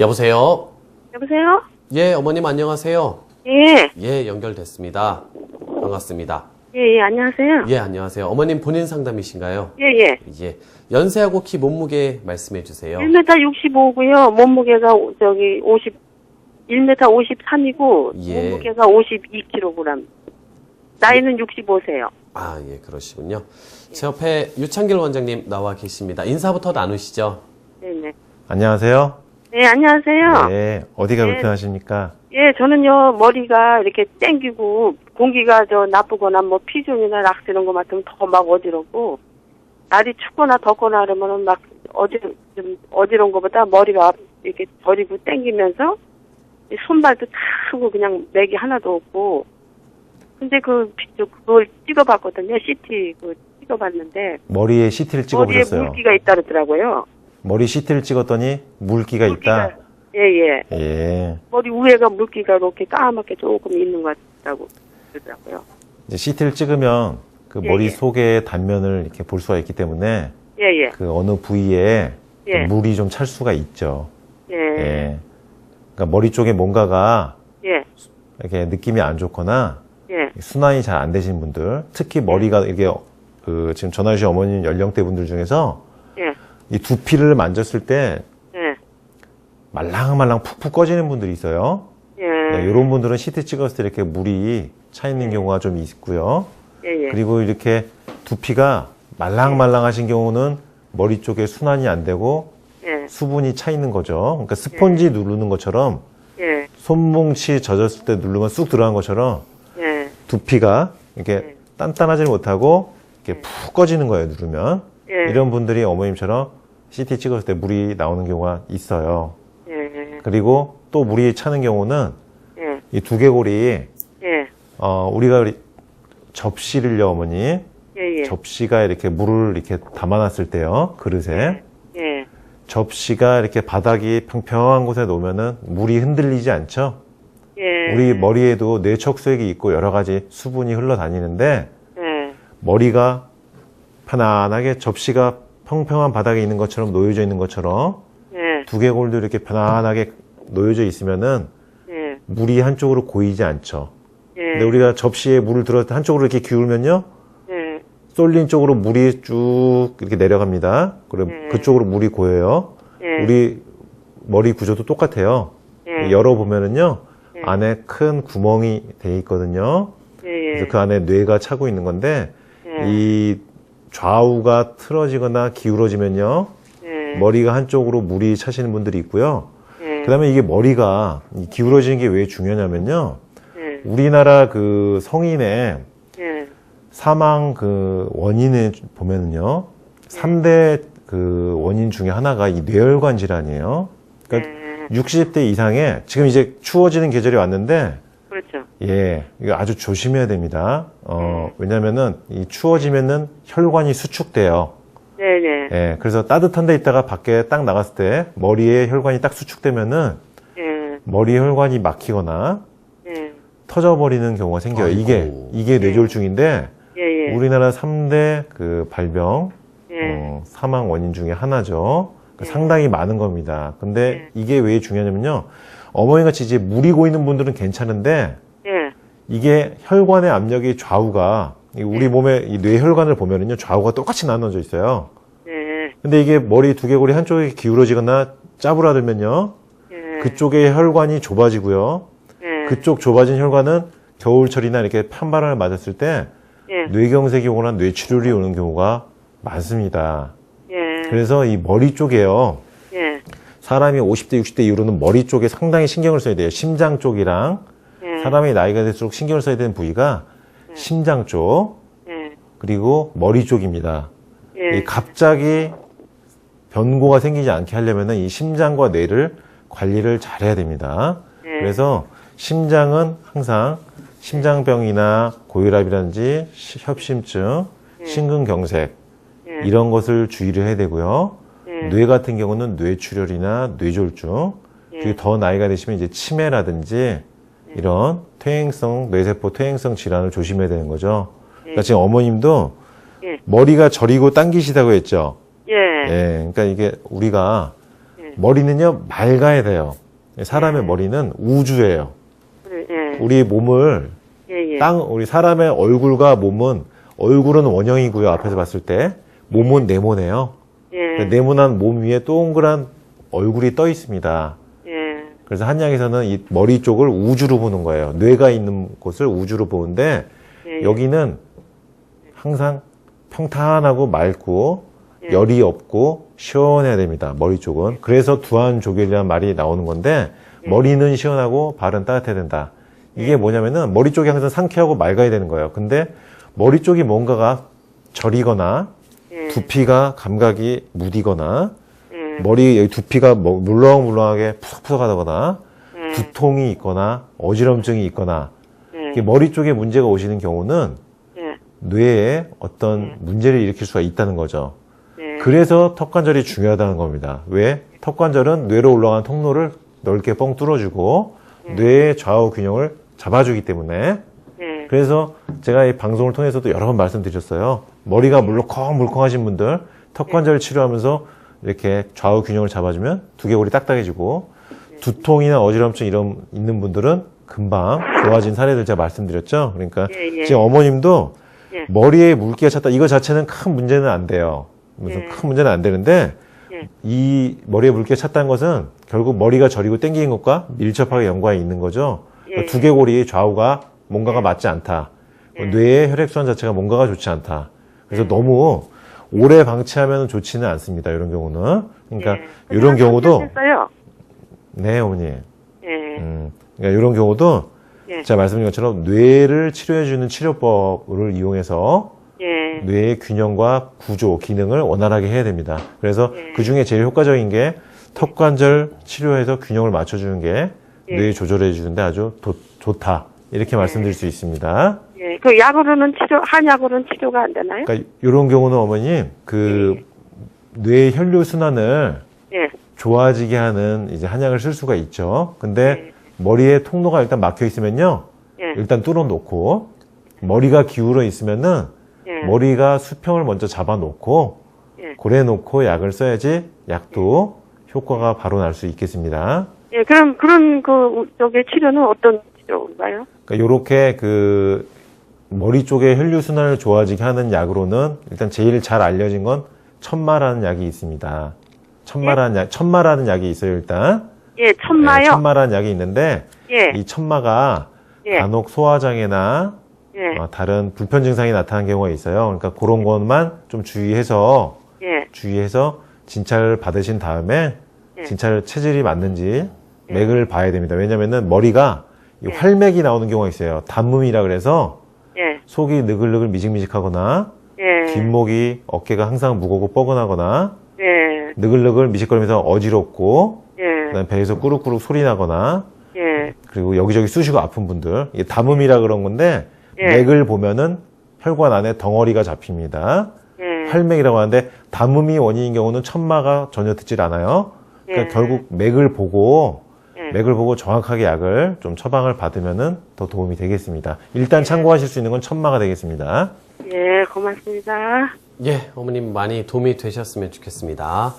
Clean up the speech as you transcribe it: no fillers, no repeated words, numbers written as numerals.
여보세요? 여보세요? 예, 어머님 안녕하세요. 예. 예, 연결됐습니다. 반갑습니다. 예, 예, 안녕하세요. 예, 안녕하세요. 어머님 본인 상담이신가요? 예, 예. 예. 연세하고 키 몸무게 말씀해 주세요. 1m 65고요. 몸무게가 1m 53이고, 예. 몸무게가 52kg. 나이는 65세요. 아, 예, 그러시군요. 제 옆에 유창길 원장님 나와 계십니다. 인사부터 나누시죠. 네네. 안녕하세요. 네, 안녕하세요. 네, 어디가 네. 불편하십니까? 예, 저는요, 머리가 이렇게 땡기고, 공기가 나쁘거나, 피존이나 락스 이런 거 맡으면 더 막 어지럽고, 날이 춥거나 덥거나 그러면은 막 좀 어지러운 것보다 머리가 이렇게 저리고 땡기면서, 손발도 타고 그냥 맥이 하나도 없고, 근데 그걸 찍어봤거든요. CT 찍어봤는데. 머리에 CT를 머리에 찍어보셨어요. 물기가 있다 그러더라고요. 머리 CT를 찍었더니 물기가 있다? 예, 예. 예. 머리 위에가 물기가 이렇게 까맣게 조금 있는 것 같다고 그러더라고요. 이제 CT를 찍으면 그 예, 머리 예. 속의 단면을 이렇게 볼 수가 있기 때문에 예, 예. 그 어느 부위에 예. 물이 좀 찰 수가 있죠. 예. 예. 그러니까 머리 쪽에 뭔가가 예. 이렇게 느낌이 안 좋거나 예. 순환이 잘 안 되신 분들, 특히 머리가 이렇게 지금 전화 주신 어머님 연령대 분들 중에서 예. 이 두피를 만졌을 때 예. 말랑말랑 푹푹 꺼지는 분들이 있어요. 예. 네, 이런 분들은 CT 찍었을 때 이렇게 물이 차 있는 경우가 좀 있고요. 예. 예. 그리고 이렇게 두피가 말랑말랑하신 경우는 머리 쪽에 순환이 안 되고 예. 수분이 차 있는 거죠. 그러니까 스펀지 누르는 것처럼 예. 손뭉치 젖었을 때 누르면 쑥 들어간 것처럼 예. 두피가 이렇게 단단하지 못하고 이렇게 푹 꺼지는 거예요, 누르면. 예. 이런 분들이 어머님처럼 CT 찍었을 때 물이 나오는 경우가 있어요. 예. 그리고 또 물이 차는 경우는 예. 이 두개골이 예. 우리가 접시를요, 어머니. 예. 예. 접시가 이렇게 물을 이렇게 담아놨을 때요, 그릇에. 예. 접시가 이렇게 바닥이 평평한 곳에 놓으면은 물이 흔들리지 않죠? 예. 우리 머리에도 뇌척수액이 있고 여러 가지 수분이 흘러다니는데, 예. 머리가 편안하게 접시가 평평한 바닥에 있는 것처럼 놓여져 있는 것처럼 예. 두개골도 이렇게 편안하게 놓여져 있으면은 예. 물이 한쪽으로 고이지 않죠. 예. 근데 우리가 접시에 물을 들었을 때 한쪽으로 이렇게 기울면요, 예. 쏠린 쪽으로 물이 쭉 이렇게 내려갑니다. 그럼 그쪽으로 물이 고여요. 예. 우리 머리 구조도 똑같아요. 예. 열어보면은요, 예. 안에 큰 구멍이 돼 있거든요. 예. 그래서 그 안에 뇌가 차고 있는 건데, 예. 이 좌우가 틀어지거나 기울어지면요, 예. 머리가 한쪽으로 물이 차시는 분들이 있고요. 예. 그 다음에 이게 머리가 기울어지는 게 왜 중요하냐면요, 예. 우리나라 그 성인의 예. 사망 그 원인을 보면은요, 3대 그 원인 중에 하나가 이 뇌혈관 질환이에요. 그러니까 예. 60대 이상에, 지금 이제 추워지는 계절이 왔는데, 그렇죠. 예, 이거 아주 조심해야 됩니다. 왜냐면은 이 추워지면은 혈관이 수축돼요. 네네. 예, 그래서 따뜻한 데 있다가 밖에 딱 나갔을 때 머리에 혈관이 딱 수축되면은 예. 머리 혈관이 막히거나 예. 터져버리는 경우가 생겨요. 아이고. 이게 뇌졸중인데, 예. 예. 우리나라 3대 그 발병, 예. 사망 원인 중에 하나죠. 예. 상당히 많은 겁니다. 근데 예. 이게 왜 중요하냐면요, 어머니같이 이제 물이 고이는 분들은 괜찮은데, 예. 이게 혈관의 압력이 좌우가, 우리 몸의 이 뇌혈관을 보면은요, 좌우가 똑같이 나눠져 있어요. 예. 근데 이게 머리 두개골이 한쪽에 기울어지거나 짜부라들면요, 예. 그쪽의 혈관이 좁아지고요. 예. 그쪽 좁아진 혈관은 겨울철이나 이렇게 찬바람을 맞았을 때 예. 뇌경색이 오거나 뇌출혈이 오는 경우가 많습니다. 예. 그래서 이 머리 쪽에요, 예. 사람이 50대, 60대 이후로는 머리 쪽에 상당히 신경을 써야 돼요. 심장 쪽이랑, 예. 사람이 나이가 들수록 신경을 써야 되는 부위가 심장 쪽, 예. 그리고 머리 쪽입니다. 예. 이 갑자기 변고가 생기지 않게 하려면은 이 심장과 뇌를 관리를 잘해야 됩니다. 예. 그래서 심장은 항상 심장병이나 고혈압이라든지 협심증, 심근경색 예. 이런 것을 주의를 해야 되고요. 예. 뇌 같은 경우는 뇌출혈이나 뇌졸중, 그리고 더 나이가 되시면 이제 치매라든지 이런 퇴행성, 뇌세포 퇴행성 질환을 조심해야 되는 거죠. 그러니까 지금 어머님도 예. 머리가 저리고 당기시다고 했죠. 예. 예, 그러니까 이게 우리가 머리는요, 맑아야 돼요. 사람의 머리는 우주예요. 예. 우리 몸을 예. 우리 사람의 얼굴과 몸은 얼굴은 원형이고요. 앞에서 봤을 때 몸은 네모네요. 예. 네모난 몸 위에 동그란 얼굴이 떠 있습니다. 예. 그래서 한약에서는 이 머리 쪽을 우주로 보는 거예요. 뇌가 있는 곳을 우주로 보는데 예. 여기는 항상 평탄하고 맑고 예. 열이 없고 시원해야 됩니다. 머리 쪽은. 그래서 두안조결이라는 말이 나오는 건데 머리는 시원하고 발은 따뜻해야 된다. 이게 뭐냐면은 머리 쪽이 항상 상쾌하고 맑아야 되는 거예요. 근데 머리 쪽이 뭔가가 저리거나 예. 두피가 감각이 무디거나 예. 머리 여기 두피가 물렁물렁하게 푸석푸석하다거나 예. 두통이 있거나 어지럼증이 있거나 예. 이게 머리 쪽에 문제가 오시는 경우는 예. 뇌에 어떤 문제를 일으킬 수가 있다는 거죠. 예. 그래서 턱관절이 중요하다는 겁니다. 왜? 턱관절은 뇌로 올라가는 통로를 넓게 뻥 뚫어주고 뇌의 좌우 균형을 잡아주기 때문에 예. 그래서 제가 이 방송을 통해서도 여러 번 말씀드렸어요. 머리가 물컹물컹하신 분들 턱관절 치료하면서 이렇게 좌우 균형을 잡아주면 두개골이 딱딱해지고 두통이나 어지럼증 이런 있는 분들은 금방 좋아진 사례들 제가 말씀드렸죠. 그러니까 예. 지금 어머님도 예. 머리에 물기가 찼다. 이거 자체는 큰 문제는 안 돼요. 무슨 예. 큰 문제는 안 되는데 예. 이 머리에 물기가 찼다는 것은 결국 머리가 저리고 땡기는 것과 밀접하게 연관이 있는 거죠. 그러니까 예. 두개골이 좌우가 뭔가가 맞지 않다. 뇌의 혈액순환 자체가 뭔가가 좋지 않다. 그래서 너무 오래 방치하면 좋지는 않습니다. 이런 경우는. 그러니까 예. 이런 경우도 했어요. 네, 어머니. 예. 그러니까 이런 경우도 예. 제가 말씀드린 것처럼 뇌를 치료해주는 치료법을 이용해서 예. 뇌의 균형과 구조, 기능을 원활하게 해야 됩니다. 그래서 예. 그 중에 제일 효과적인 게 턱관절 치료해서 균형을 맞춰주는 게 예. 뇌 조절해주는데 아주 좋다. 이렇게 말씀드릴 수 있습니다. 예. 그 약으로는 한약으로는 치료가 안 되나요? 그러니까 이런 경우는 어머님, 뇌의 혈류 순환을 예. 좋아지게 하는 이제 한약을 쓸 수가 있죠. 근데 예. 머리에 통로가 일단 막혀 있으면요. 예. 일단 뚫어 놓고 머리가 기울어 있으면은 예. 머리가 수평을 먼저 잡아 놓고 예. 고래 놓고 약을 써야지 약도 효과가 바로 날 수 있겠습니다. 예. 그럼 그런 쪽의 치료는 어떤 치료인가요? 그러니까 요렇게 머리 쪽에 혈류 순환을 좋아지게 하는 약으로는 일단 제일 잘 알려진 건 천마라는 약이 있습니다. 천마라는 약이 있어요, 일단. 예. 천마요? 네, 천마라는 약이 있는데 예. 이 천마가 예. 간혹 소화장애나 예. 다른 불편 증상이 나타나는 경우가 있어요. 그러니까 그런 것만 좀 주의해서 진찰을 받으신 다음에 예. 진찰 체질이 맞는지 맥을 봐야 됩니다. 왜냐면은 머리가 이 활맥이 나오는 경우가 있어요. 단몸이라 그래서 예. 속이 느글느글 미직미직하거나 예. 뒷목이 어깨가 항상 무겁고 뻐근하거나 예. 느글느글 미직거리면서 어지럽고 예. 그다음에 배에서 꾸룩꾸룩 소리 나거나 예. 그리고 여기저기 쑤시고 아픈 분들 이게 담음이라 그런 건데 예. 맥을 보면은 혈관 안에 덩어리가 잡힙니다. 예. 활맥이라고 하는데 담음이 원인인 경우는 천마가 전혀 듣질 않아요. 그러니까 예. 결국 맥을 보고 예. 맥을 보고 정확하게 약을 좀 처방을 받으면은 더 도움이 되겠습니다. 일단 참고하실 수 있는 건 천마가 되겠습니다. 예. 고맙습니다. 예, 어머님 많이 도움이 되셨으면 좋겠습니다.